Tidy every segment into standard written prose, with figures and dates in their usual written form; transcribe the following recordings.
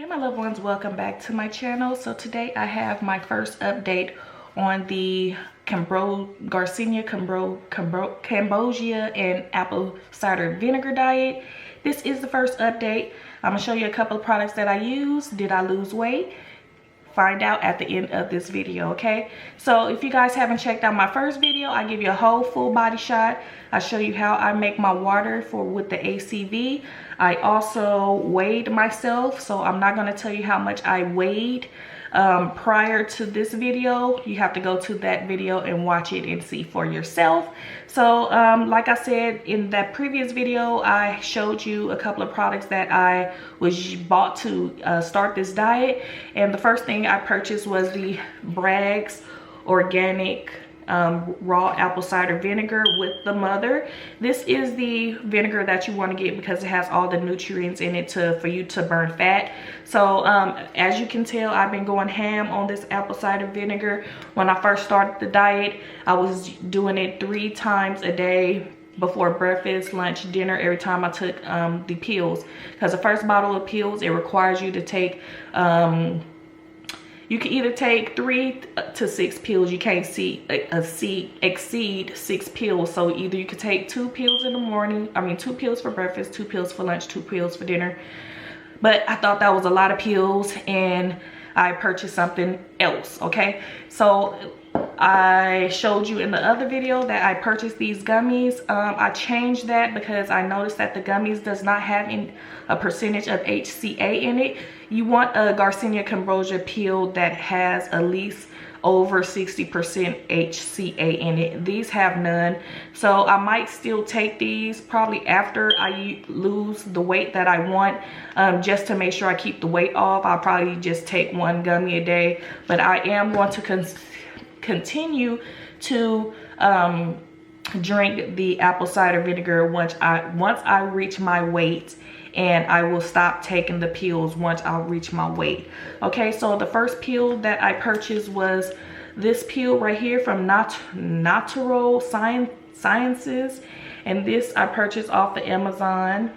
my loved ones, welcome back to my channel. So today I have my first update on the Garcinia Cambogia and apple cider vinegar diet. This is the first update. I'm gonna show you a couple of products that I use. Did I lose weight? Find out at the end of this video. Okay, so if you guys haven't checked out my first video, I give you a whole full body shot. I show you how I make my water with the ACV. I also weighed myself, so I'm not going to tell you how much I weighed prior to this video. You have to go to that video and watch it and see for yourself. So like I said in that previous video, I showed you a couple of products that I bought to start this diet, and the first thing I purchased was the Bragg's organic raw apple cider vinegar with the mother. This is the vinegar that you want to get because it has all the nutrients in it for you to burn fat. So as you can tell, I've been going ham on this apple cider vinegar. When I first started the diet, I was doing it 3 times a day before breakfast, lunch, dinner, every time I took the pills, because the first bottle of pills, it requires you to take you can either take 3 to 6 pills. You can't exceed 6 pills. So either you could take 2 pills in the morning, 2 pills for breakfast, 2 pills for lunch, 2 pills for dinner. But I thought that was a lot of pills and I purchased something else, okay? So I showed you in the other video that I purchased these gummies. I changed that because I noticed that the gummies does not have a percentage of HCA in it. You want a Garcinia Cambogia pill that has at least over 60% HCA in it. These have none, so I might still take these probably after I lose the weight that I want, just to make sure I keep the weight off. I'll probably just take 1 gummy a day, but I am going to continue to drink the apple cider vinegar once I reach my weight, and I will stop taking the pills once I reach my weight. Okay, so the first pill that I purchased was this pill right here from Natural Sciences, and this I purchased off of Amazon.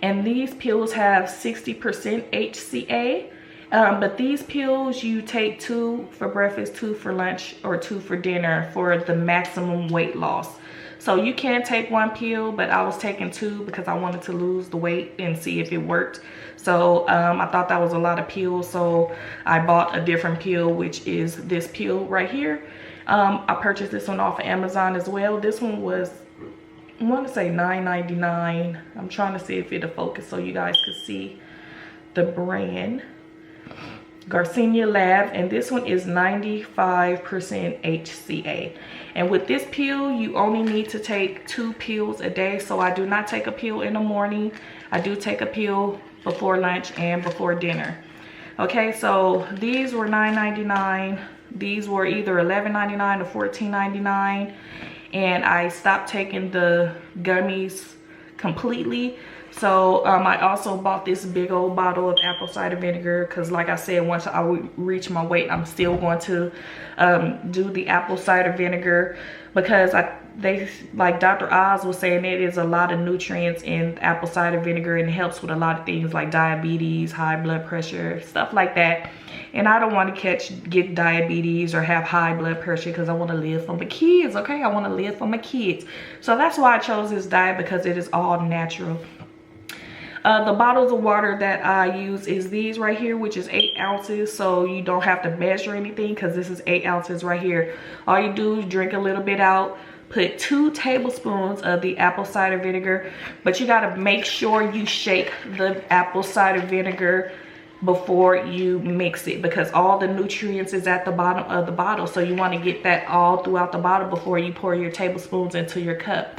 And these pills have 60% HCA. But these pills, you take 2 for breakfast, 2 for lunch, or 2 for dinner for the maximum weight loss. So you can take 1 pill, but I was taking 2 because I wanted to lose the weight and see if it worked. So I thought that was a lot of pills, so I bought a different pill, which is this pill right here. I purchased this one off of Amazon as well. This one was, I want to say $9.99. I'm trying to see if it'll focus so you guys could see the brand. Garcinia Lab, and this one is 95% HCA. And with this pill, you only need to take 2 pills a day. So I do not take a pill in the morning. I do take a pill before lunch and before dinner. Okay, so these were $9.99. These were either $11.99 or $14.99. And I stopped taking the gummies completely. So I also bought this big old bottle of apple cider vinegar because, like I said, once I reach my weight, I'm still going to do the apple cider vinegar, because like Dr. Oz was saying, it is a lot of nutrients in apple cider vinegar, and it helps with a lot of things like diabetes, high blood pressure, stuff like that. And I don't want to get diabetes or have high blood pressure because I want to live for my kids, okay? I want to live for my kids. So that's why I chose this diet, because it is all natural. The bottles of water that I use is these right here, which is 8 ounces. So you don't have to measure anything because this is 8 ounces right here. All you do is drink a little bit out, put 2 tablespoons of the apple cider vinegar, but you got to make sure you shake the apple cider vinegar before you mix it, because all the nutrients is at the bottom of the bottle. So you want to get that all throughout the bottle before you pour your tablespoons into your cup.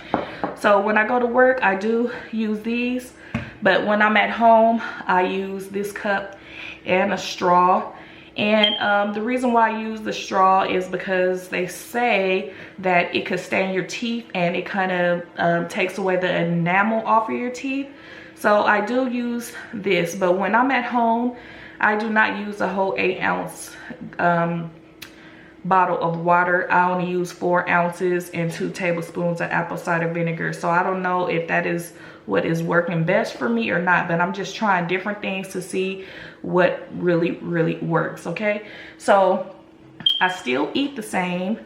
So when I go to work, I do use these. But when I'm at home, I use this cup and a straw. And the reason why I use the straw is because they say that it could stain your teeth, and it kind of takes away the enamel off of your teeth. So I do use this, but when I'm at home, I do not use a whole 8 ounce bottle of water. I only use 4 ounces and 2 tablespoons of apple cider vinegar. So I don't know if that is what is working best for me or not, but I'm just trying different things to see what really works. Okay, so I still eat the same.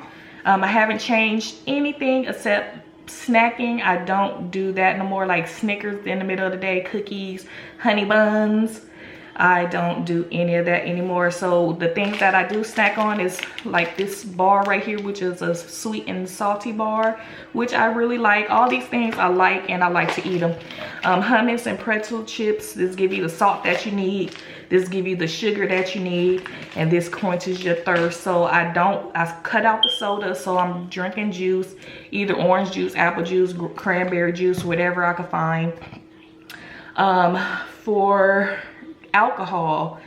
I haven't changed anything except snacking. I don't do that no more, like Snickers in the middle of the day, cookies, honey buns. I don't do any of that anymore. So the things that I do snack on is like this bar right here, which is a sweet and salty bar, which I really like. All these things I like, and I like to eat them. Hummus and pretzel chips, this give you the salt that you need. This give you the sugar that you need, and this quenches your thirst. So I cut out the soda, so I'm drinking juice, either orange juice, apple juice, cranberry juice, whatever I could find. For alcohol,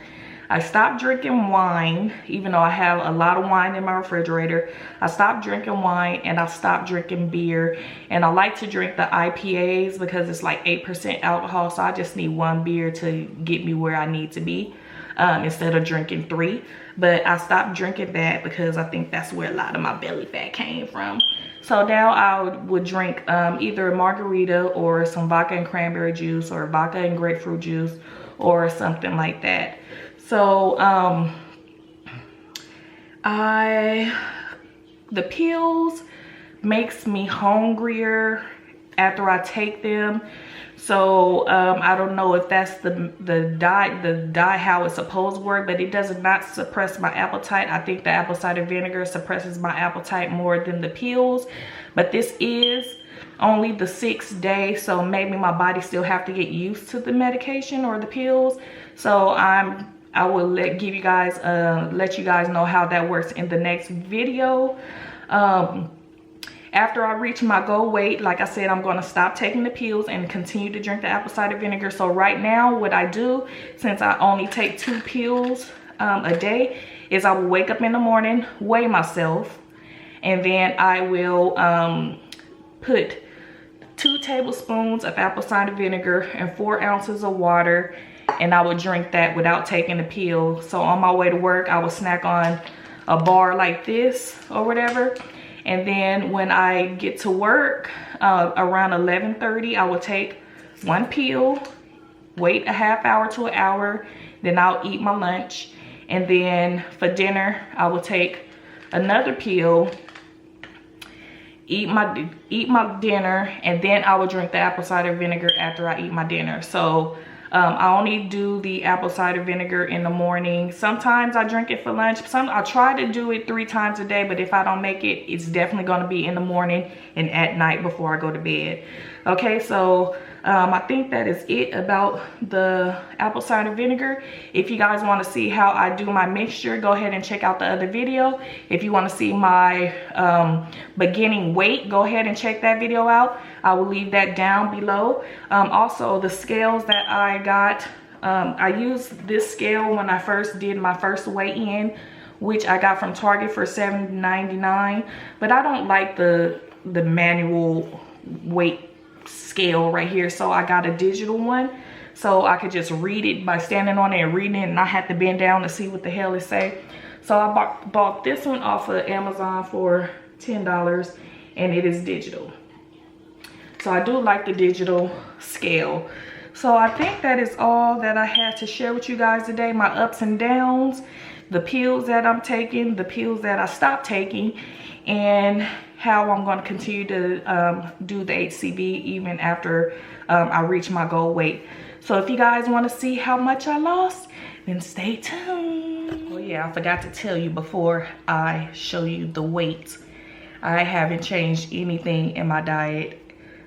I stopped drinking wine, even though I have a lot of wine in my refrigerator. I stopped drinking wine, and I stopped drinking beer. And I like to drink the IPAs because it's like 8% alcohol, so I just need one beer to get me where I need to be, instead of drinking 3. But I stopped drinking that because I think that's where a lot of my belly fat came from. So now I would drink either a margarita or some vodka and cranberry juice, or vodka and grapefruit juice, or something like that. So the pills makes me hungrier after I take them. So I don't know if that's the diet how it's supposed to work, but it does not suppress my appetite. I think the apple cider vinegar suppresses my appetite more than the pills, but this is only the 6th day, so maybe my body still have to get used to the medication or the pills. So I will let you guys know how that works in the next video. After I reach my goal weight, like I said, I'm going to stop taking the pills and continue to drink the apple cider vinegar. So right now, what I do, since I only take 2 pills a day, is I will wake up in the morning, weigh myself, and then I will put 2 tablespoons of apple cider vinegar and 4 ounces of water, and I would drink that without taking the pill. So on my way to work, I would snack on a bar like this or whatever. And then when I get to work, around 11:30, I will take 1 pill, wait a half hour to an hour, then I'll eat my lunch. And then for dinner, I will take another pill, eat my dinner, and then I will drink the apple cider vinegar after I eat my dinner. So I only do the apple cider vinegar in the morning. Sometimes I drink it for lunch. I try to do it 3 times a day, but if I don't make it, it's definitely going to be in the morning and at night before I go to bed. Okay, so I think that is it about the apple cider vinegar. If you guys want to see how I do my mixture, go ahead and check out the other video. If you want to see my beginning weight, go ahead and check that video out. I will leave that down below. Also, the scales that I got, I used this scale when I first did my first weigh-in, which I got from Target for $7.99. But I don't like the manual weight scale right here, so I got a digital one, so I could just read it by standing on it and reading it, and I had to bend down to see what the hell it say. So I bought this one off of Amazon for $10, and it is digital. So I do like the digital scale. So I think that is all that I had to share with you guys today. My ups and downs, the pills that I'm taking, the pills that I stopped taking, and how I'm going to continue to do the HCV even after I reach my goal weight. So if you guys want to see how much I lost, then stay tuned. Oh yeah, I forgot to tell you before I show you the weight. I haven't changed anything in my diet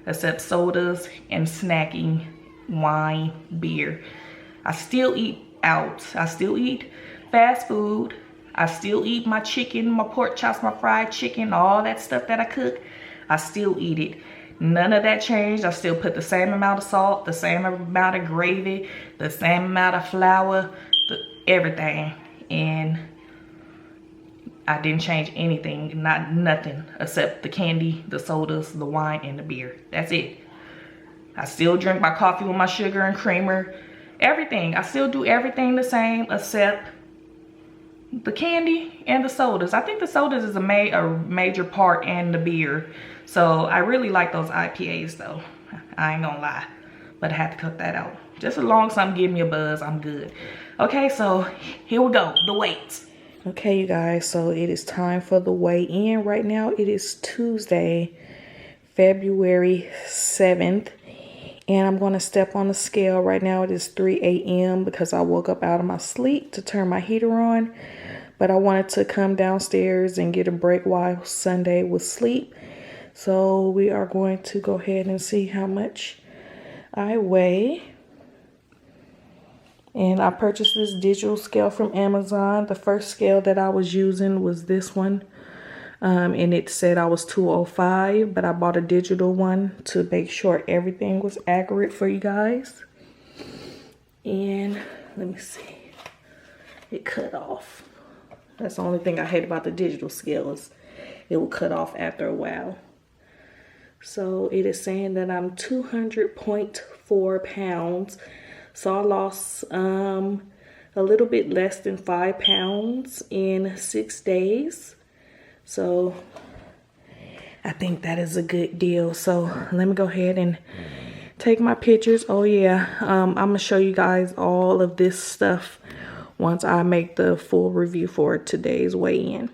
except sodas and snacking, wine, beer. I still eat out. I still eat fast food. I still eat my chicken, my pork chops, my fried chicken, all that stuff that I cook. I still eat it. None of that changed. I still put the same amount of salt, the same amount of gravy, the same amount of flour, everything. And I didn't change anything, nothing except the candy, the sodas, the wine, and the beer. That's it. I still drink my coffee with my sugar and creamer, everything. I still do everything the same except the candy and the sodas. I think the sodas is a major part, and the beer. So I really like those IPAs though. I ain't gonna lie. but I had to cut that out. Just as long as something give me a buzz, I'm good. Okay, so here we go, the weights. Okay, you guys, so it is time for the weigh-in. Right now, it is Tuesday, February 7th. And I'm going to step on the scale. Right now, it is 3 a.m. because I woke up out of my sleep to turn my heater on. But I wanted to come downstairs and get a break while Sunday was sleep. So we are going to go ahead and see how much I weigh. And I purchased this digital scale from Amazon. The first scale that I was using was this one. And it said I was 205, but I bought a digital one to make sure everything was accurate for you guys. And let me see. It cut off. That's the only thing I hate about the digital scale is it will cut off after a while. So it is saying that I'm 200.4 pounds. So I lost a little bit less than 5 pounds in 6 days. So I think that is a good deal. So let me go ahead and take my pictures. Oh yeah, I'm gonna show you guys all of this stuff once I make the full review for today's weigh-in.